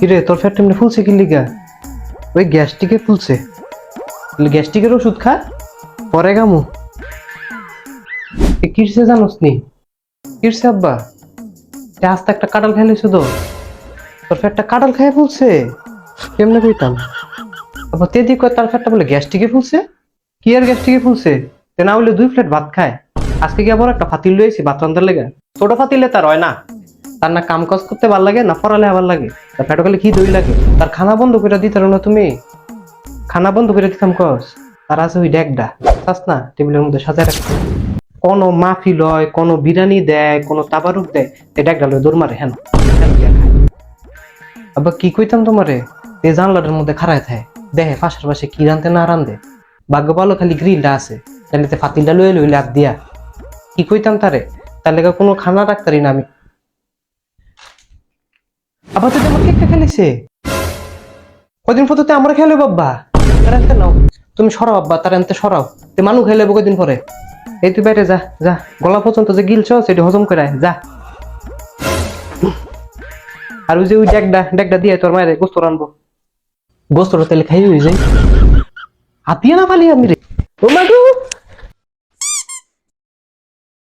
কিরে তোর ফ্যাট এমনি ফুলছে কি লিগা? ওই গ্যাস্ট্রিকে ফুলছে, গ্যাস্ট্রিকের ওষুধ খা, পরে গামু। কিরছে জানোস নি? কিরছে আব্বা? আস্তে একটা কাঁঠাল খাইলে শুধু তোর ফ্যাটটা কাঁঠাল খাইয়ে ফুলছে। কেমনে কইতাম? আবার তেদি কয় তার ফ্যাটটা বলে গ্যাস্ট্রিকে ফুলছে। কি আর গ্যাস্ট্রিকে ফুলছে? তে না হইলে 2 প্লেট ভাত খায়। আজকে কি আবার একটা ফাতিল লইছি ভাত রান্ধার লেগে। ছোট ফাতিলে তার হয় না, তার না কাম কাজ করতে ভাল লাগে না পড়ালে আবার লাগে, তার ফ্যাটো গেলে কি দই লাগে। তার খানা বন্ধ করে দিতে না তুমি, খানা বন্ধ করে দিতাম কস। তার আছে ওই ডেকডা চাস না টেবিলের মধ্যে সাজায় রাখতে, কোনো মাহফিল হয়, কোনো বিরিয়ানি দেয়, কোনো তাবারুক দেয়, এই ডেকডা লয় দৌড় মারে। হ্যাঁ আবার কি কইতাম তোমারে, এই জানলাটার মধ্যে খাড়ায় থাকে, দেখে পাশের পাশে কি রান্ধে না রান্ধে। ভাগ্য ভালো খালি গ্রিলটা আছে, তাহলে ফাতিলটা লইলে লইলে হাত দিয়া কি কইতাম তারে, তার লেগে কোনো খানা রাখতারি না আমি। আবার তো আমার কেকটা খেলেছে কদিন পরে আমরা খেলে বাব্বা, তার আনতে নাও তুমি সরাও আব্বা, তার আনতে সরাও, তে মানুষ খেলে কদিন পরে। এই তুই বাইরে যা, যা গলা পর্যন্ত যে গিলছ সেটি হজম করে আয়, যা। আর ওই যে ওই ডেকডা ডেকডা দিয়ে তোর মায়ের গোস্ত রানবো, গোস্তর তেলে খাই হয়ে যায়। হাতিয়ে না পালি আমি রে, ও মা গো।